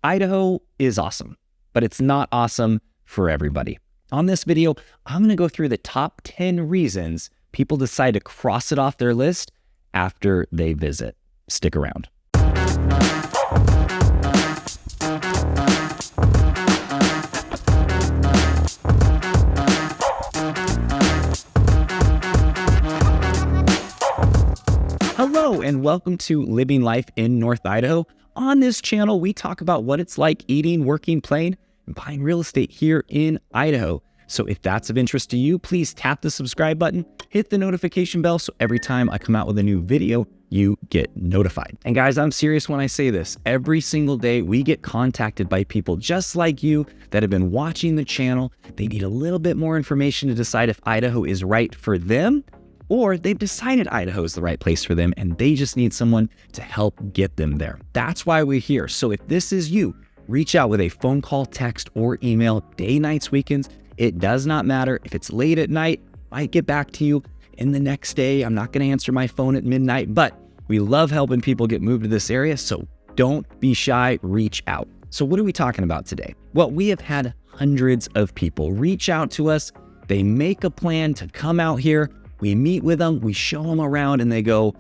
Idaho is awesome, but it's not awesome for everybody. On this video, I'm going to go through the top 10 reasons people decide to cross it off their list after they visit. Stick around. Hello, and welcome to Living Life in North Idaho. On this channel, we talk about what it's like eating, working, playing, and buying real estate here in Idaho. So if that's of interest to you, please tap the subscribe button, hit the notification bell, so every time I come out with a new video, you get notified. And guys, I'm serious when I say this. Every single day, we get contacted by people just like you that have been watching the channel. They need a little bit more information to decide if Idaho is right for them, or they've decided Idaho is the right place for them and they just need someone to help get them there. That's why we're here. So if this is you, reach out with a phone call, text, or email, day, nights, weekends. It does not matter. If it's late at night, I might get back to you in the next day. I'm not going to answer my phone at midnight, but we love helping people get moved to this area. So don't be shy, reach out. So what are we talking about today? Well, we have had hundreds of people reach out to us. They make a plan to come out here. We meet with them, we show them around, and they go,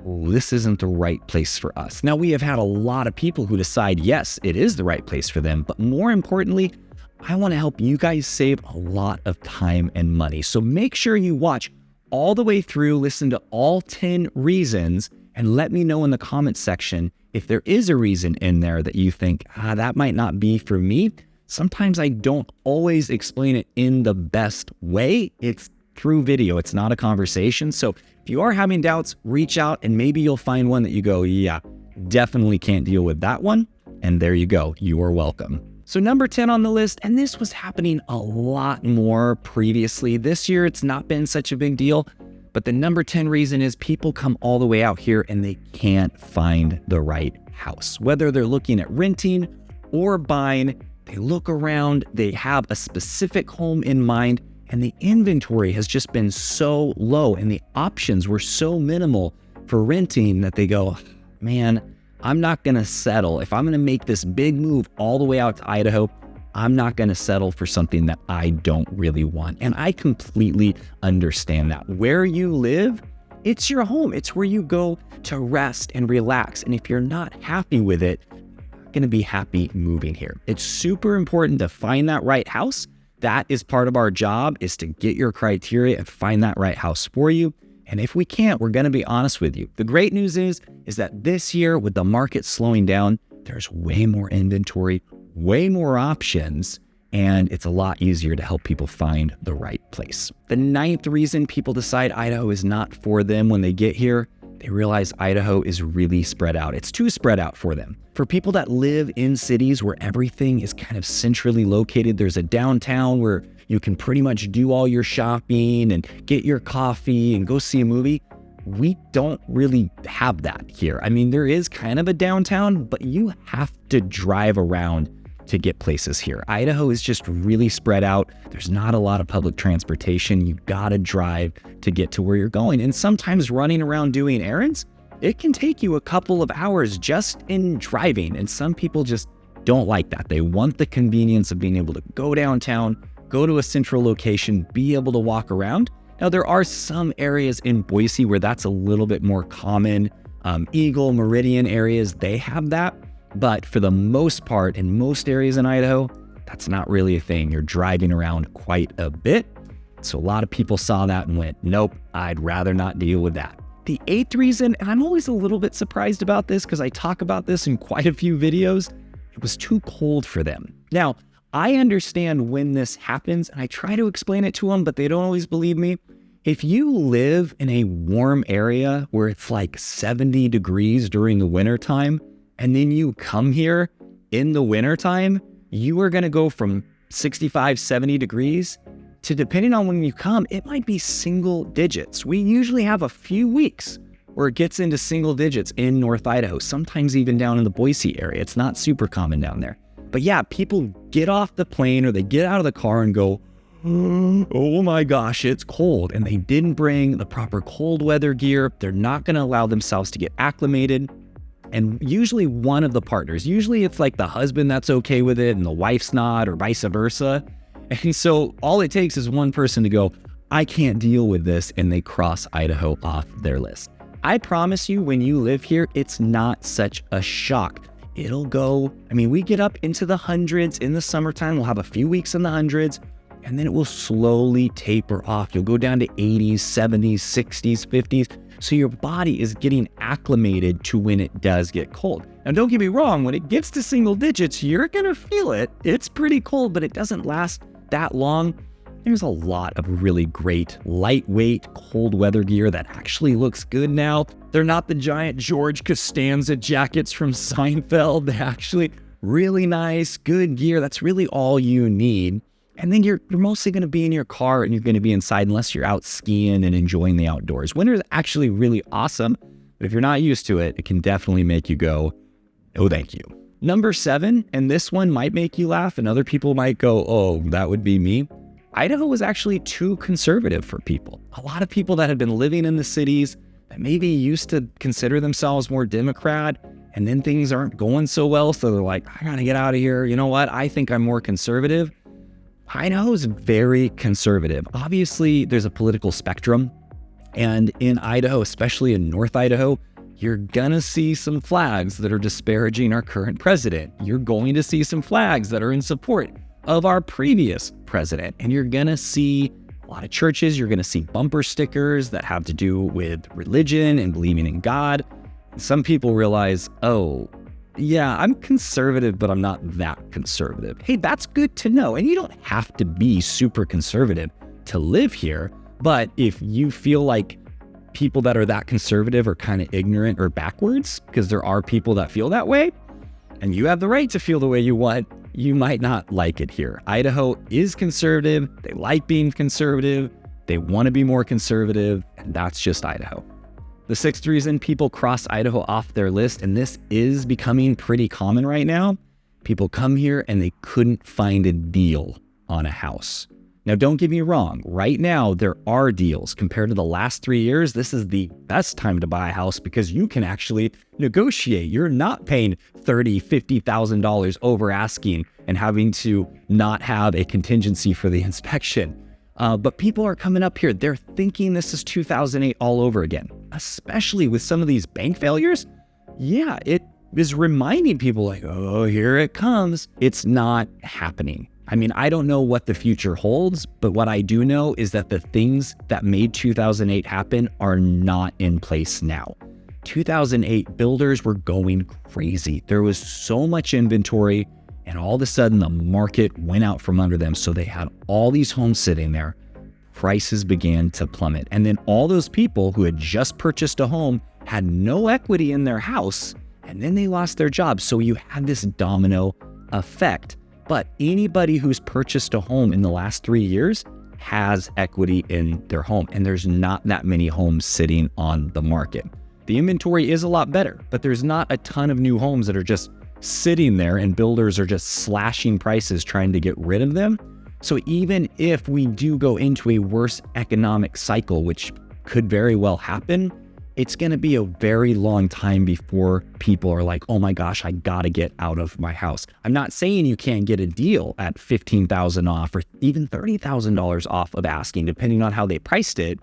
oh, this isn't the right place for us. Now, we have had a lot of people who decide, yes, it is the right place for them. But more importantly, I want to help you guys save a lot of time and money. So make sure you watch all the way through, listen to all 10 reasons, and let me know in the comments section if there is a reason in there that you think, that might not be for me. Sometimes I don't always explain it in the best way. It's through video. It's not a conversation. So if you are having doubts, reach out and maybe you'll find one that you go, yeah, definitely can't deal with that one. And there you go. You are welcome. So number 10 on the list, and this was happening a lot more previously. This year, it's not been such a big deal. But the number 10 reason is people come all the way out here and they can't find the right house. Whether they're looking at renting or buying, they look around, they have a specific home in mind, and the inventory has just been so low and the options were so minimal for renting that they go, man, I'm not going to settle. If I'm going to make this big move all the way out to Idaho, I'm not going to settle for something that I don't really want. And I completely understand that. Where you live, it's your home. It's where you go to rest and relax. And if you're not happy with it, you're not going to be happy moving here. It's super important to find that right house. That is part of our job, is to get your criteria and find that right house for you. And if we can't, we're going to be honest with you. The great news is that this year, with the market slowing down, there's way more inventory, way more options, and it's a lot easier to help people find the right place. The 9th reason people decide Idaho is not for them when they get here, they realize Idaho is really spread out. It's too spread out for them. For people that live in cities where everything is kind of centrally located, there's a downtown where you can pretty much do all your shopping and get your coffee and go see a movie. We don't really have that here. I mean, there is kind of a downtown, but you have to drive around to get places here. Idaho is just really spread out. There's not a lot of public transportation. You gotta drive to get to where you're going. And sometimes running around doing errands, it can take you a couple of hours just in driving. And some people just don't like that. They want the convenience of being able to go downtown, go to a central location, be able to walk around. Now, there are some areas in Boise where that's a little bit more common. Eagle, Meridian areas, they have that. But for the most part, in most areas in Idaho, that's not really a thing. You're driving around quite a bit. So a lot of people saw that and went, nope, I'd rather not deal with that. The 8th reason, and I'm always a little bit surprised about this because I talk about this in quite a few videos, it was too cold for them. Now, I understand when this happens and I try to explain it to them, but they don't always believe me. If you live in a warm area where it's like 70 degrees during the wintertime, and then you come here in the wintertime, you are going to go from 65, 70 degrees to, depending on when you come, it might be single digits. We usually have a few weeks where it gets into single digits in North Idaho, sometimes even down in the Boise area. It's not super common down there. But yeah, people get off the plane or they get out of the car and go, oh my gosh, it's cold. And they didn't bring the proper cold weather gear. They're not going to allow themselves to get acclimated. And usually one of the partners, usually it's like the husband that's okay with it and the wife's not, or vice versa. And so all it takes is one person to go, I can't deal with this, and they cross Idaho off their list. I promise you, when you live here, it's not such a shock. It'll go, we get up into the hundreds in the summertime. We'll have a few weeks in the hundreds, and then it will slowly taper off. You'll go down to 80s, 70s, 60s, 50s. So your body is getting acclimated to when it does get cold. Now, don't get me wrong, when it gets to single digits, you're gonna feel it. It's pretty cold, but it doesn't last that long. There's a lot of really great lightweight cold weather gear that actually looks good now. They're not the giant George Costanza jackets from Seinfeld. They're actually really nice, good gear. That's really all you need. And then you're mostly going to be in your car and you're going to be inside unless you're out skiing and enjoying the outdoors. Winter is actually really awesome, but if you're not used to it, it can definitely make you go, oh, thank you. Number 7, and this one might make you laugh and other people might go, oh, that would be me. Idaho was actually too conservative for people. A lot of people that had been living in the cities that maybe used to consider themselves more Democrat, and then things aren't going so well, so they're like, I gotta get out of here. You know what? I think I'm more conservative. Idaho is very conservative. Obviously, there's a political spectrum, and in Idaho, especially in North Idaho, you're gonna see some flags that are disparaging our current president. You're going to see some flags that are in support of our previous president. And you're gonna see a lot of churches, you're gonna see bumper stickers that have to do with religion and believing in God. Some people realize, oh, yeah, I'm conservative, but I'm not that conservative. Hey, that's good to know. And you don't have to be super conservative to live here. But if you feel like people that are that conservative are kind of ignorant or backwards, because there are people that feel that way, and you have the right to feel the way you want, you might not like it here. Idaho is conservative. They like being conservative. They want to be more conservative, and that's just Idaho. The 6th reason people cross Idaho off their list, and this is becoming pretty common right now, people come here and they couldn't find a deal on a house. Now, don't get me wrong. Right now, there are deals. Compared to the last 3 years, this is the best time to buy a house because you can actually negotiate. You're not paying $30,000, $50,000 over asking and having to not have a contingency for the inspection. But people are coming up here. They're thinking this is 2008 all over again, especially with some of these bank failures. Yeah, it is reminding people like, oh, here it comes. It's not happening. I don't know what the future holds, but what I do know is that the things that made 2008 happen are not in place now. 2008, builders were going crazy. There was so much inventory, and all of a sudden the market went out from under them. So they had all these homes sitting there. Prices began to plummet. And then all those people who had just purchased a home had no equity in their house, and then they lost their jobs. So you had this domino effect. But anybody who's purchased a home in the last 3 years has equity in their home, and there's not that many homes sitting on the market. The inventory is a lot better, but there's not a ton of new homes that are just sitting there and builders are just slashing prices trying to get rid of them. So even if we do go into a worse economic cycle, which could very well happen, it's going to be a very long time before people are like, oh my gosh, I got to get out of my house. I'm not saying you can't get a deal at $15,000 off or even $30,000 off of asking, depending on how they priced it,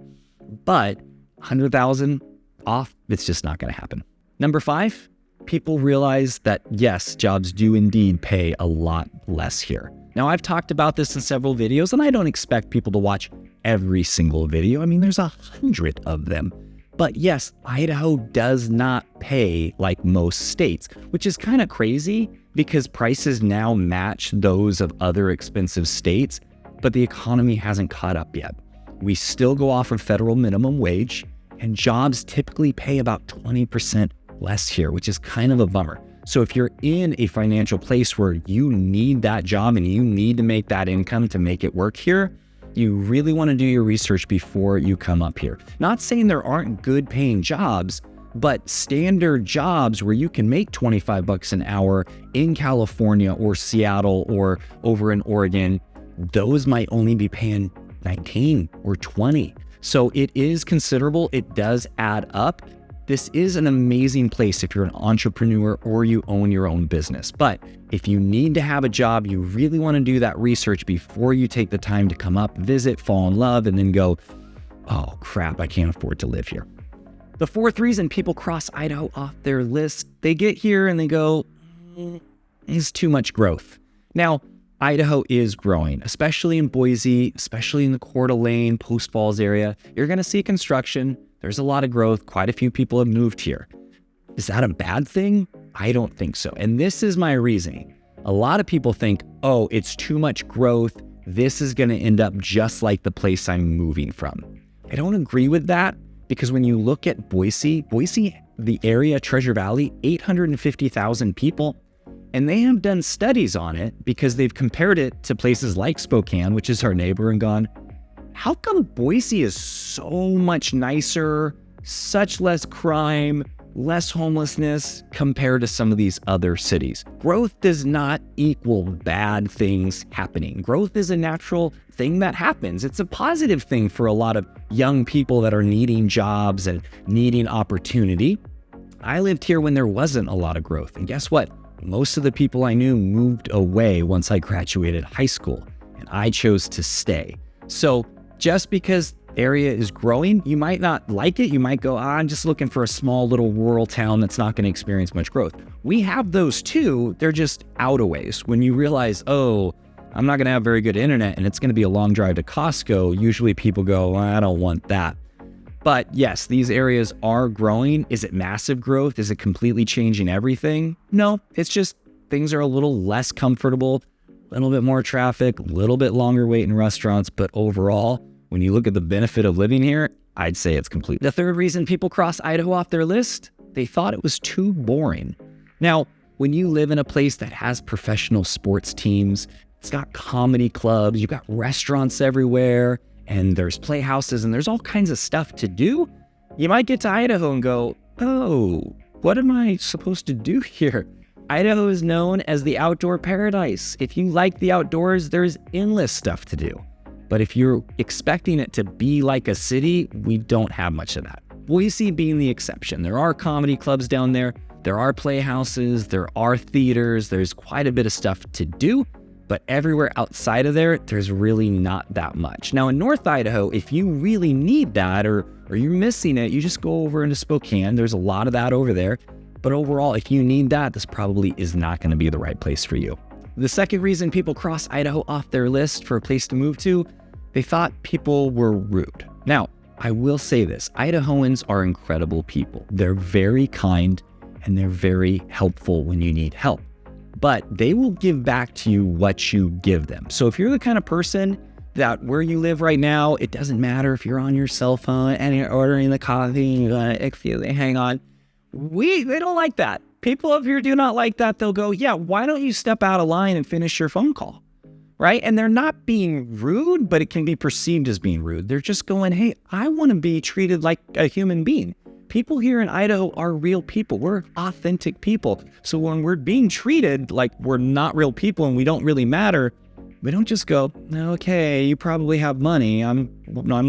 but $100,000 off, it's just not going to happen. Number 5, people realize that yes, jobs do indeed pay a lot less here. Now, I've talked about this in several videos, and I don't expect people to watch every single video. There's 100 of them. But yes, Idaho does not pay like most states, which is kind of crazy because prices now match those of other expensive states, but the economy hasn't caught up yet. We still go off of federal minimum wage, and jobs typically pay about 20% less here, which is kind of a bummer. So if you're in a financial place where you need that job and you need to make that income to make it work here, you really want to do your research before you come up here. Not saying there aren't good paying jobs, but standard jobs where you can make $25 an hour in California or Seattle or over in Oregon, those might only be paying 19 or 20. So it is considerable. It does add up. this is an amazing place if you're an entrepreneur or you own your own business. But if you need to have a job, you really want to do that research before you take the time to come up, visit, fall in love, and then go, oh crap, I can't afford to live here. The fourth reason people cross Idaho off their list, they get here and they go, it's too much growth. Now, Idaho is growing, especially in Boise, especially in the Coeur d'Alene, Post Falls area. You're going to see construction. There's a lot of growth. Quite a few people have moved here. Is that a bad thing? I don't think so. And this is my reasoning. A lot of people think, oh, it's too much growth. This is going to end up just like the place I'm moving from. I don't agree with that because when you look at Boise, the area, Treasure Valley, 850,000 people. And they have done studies on it because they've compared it to places like Spokane, which is our neighbor, and gone, how come Boise is so much nicer, such less crime, less homelessness compared to some of these other cities? Growth does not equal bad things happening. Growth is a natural thing that happens. It's a positive thing for a lot of young people that are needing jobs and needing opportunity. I lived here when there wasn't a lot of growth. And guess what? Most of the people I knew moved away once I graduated high school, and I chose to stay. So just because area is growing, you might not like it. You might go, I'm just looking for a small little rural town that's not going to experience much growth. We have those too. They're just out a ways. When you realize, oh, I'm not going to have very good internet and it's going to be a long drive to Costco, usually people go, well, I don't want that. But yes, these areas are growing. Is it massive growth? Is it completely changing everything? No, it's just things are a little less comfortable, a little bit more traffic, a little bit longer wait in restaurants. But overall, when you look at the benefit of living here, I'd say it's complete. The third reason people cross Idaho off their list, they thought it was too boring. Now, when you live in a place that has professional sports teams, it's got comedy clubs, you've got restaurants everywhere, and there's playhouses, and there's all kinds of stuff to do, you might get to Idaho and go, oh, what am I supposed to do here? Idaho is known as the outdoor paradise. If you like the outdoors, there's endless stuff to do. But if you're expecting it to be like a city, we don't have much of that. Boise being the exception. There are comedy clubs down there. There are playhouses. There are theaters. There's quite a bit of stuff to do. But everywhere outside of there, there's really not that much. Now in North Idaho, if you really need that or you're missing it, you just go over into Spokane. There's a lot of that over there. But overall, if you need that, this probably is not going to be the right place for you. The second reason people cross Idaho off their list for a place to move to, they thought people were rude. Now, I will say this, Idahoans are incredible people. They're very kind and they're very helpful when you need help. But they will give back to you what you give them. So if you're the kind of person that where you live right now, it doesn't matter if you're on your cell phone and you're ordering the coffee, excuse me, hang on. They don't like that. People up here do not like that. They'll go, yeah, why don't you step out of line and finish your phone call, right? And they're not being rude, but it can be perceived as being rude. They're just going, hey, I want to be treated like a human being. People here in Idaho are real people. We're authentic people. So when we're being treated like we're not real people and we don't really matter, we don't just go, okay, you probably have money. I'm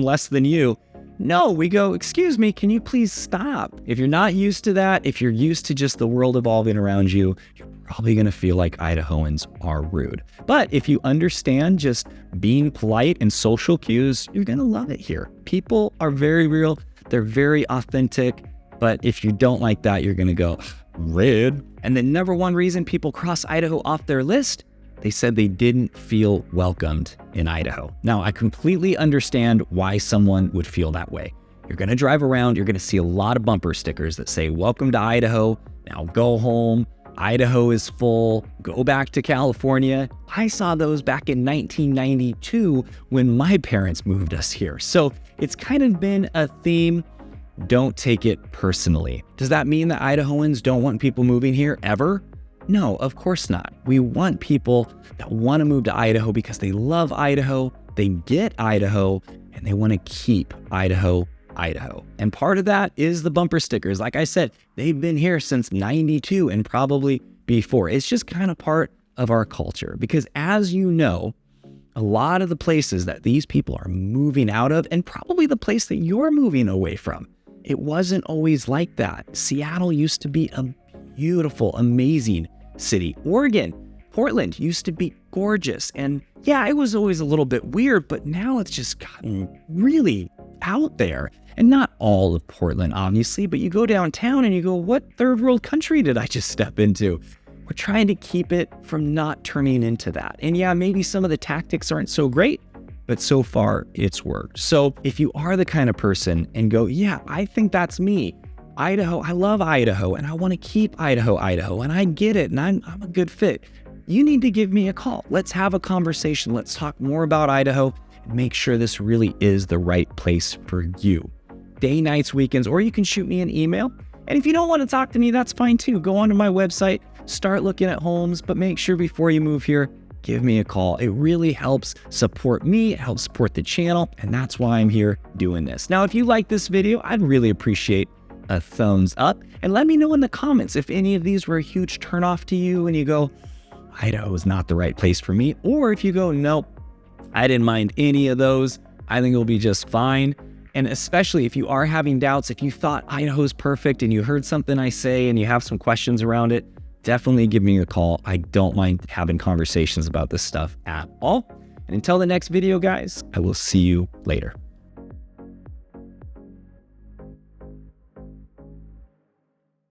less than you. No, we go, excuse me, can you please stop? If you're not used to that, if you're used to just the world evolving around you, you're probably going to feel like Idahoans are rude. But if you understand just being polite and social cues, you're going to love it here. People are very real. They're very authentic. But if you don't like that, you're going to go, rude. And the number one reason people cross Idaho off their list, they said they didn't feel welcomed in Idaho. Now, I completely understand why someone would feel that way. You're going to drive around, you're going to see a lot of bumper stickers that say, welcome to Idaho, now go home, Idaho is full, go back to California. I saw those back in 1992 when my parents moved us here. So it's kind of been a theme. Don't take it personally. Does that mean that Idahoans don't want people moving here ever? No, of course not. We want people that want to move to Idaho because they love Idaho, they get Idaho, and they want to keep Idaho, Idaho. And part of that is the bumper stickers. Like I said, they've been here since 92 and probably before. It's just kind of part of our culture because as you know, a lot of the places that these people are moving out of and probably the place that you're moving away from, it wasn't always like that. Seattle used to be a beautiful, amazing city. Oregon, Portland used to be gorgeous. And yeah, it was always a little bit weird, but now it's just gotten really out there. And not all of Portland, obviously, but you go downtown and you go, what third world country did I just step into? We're trying to keep it from not turning into that. And yeah, maybe some of the tactics aren't so great, but so far it's worked. So if you are the kind of person and go, yeah, I think that's me. Idaho, I love Idaho and I want to keep Idaho, and I get it and I'm a good fit. You need to give me a call. Let's have a conversation. Let's talk more about Idaho and make sure this really is the right place for you. Day, nights, weekends, or you can shoot me an email. And if you don't want to talk to me, that's fine too. Go onto my website, start looking at homes, but make sure before you move here, give me a call. It really helps support me, it helps support the channel, and that's why I'm here doing this. Now, if you like this video, I'd really appreciate a thumbs up, and let me know in the comments if any of these were a huge turnoff to you and you go, Idaho is not the right place for me, or if you go, nope, I didn't mind any of those, I think it'll be just fine. And especially if you are having doubts, if you thought Idaho is perfect and you heard something I say and you have some questions around it, definitely give me a call. I don't mind having conversations about this stuff at all. And until the next video, guys, I will see you later.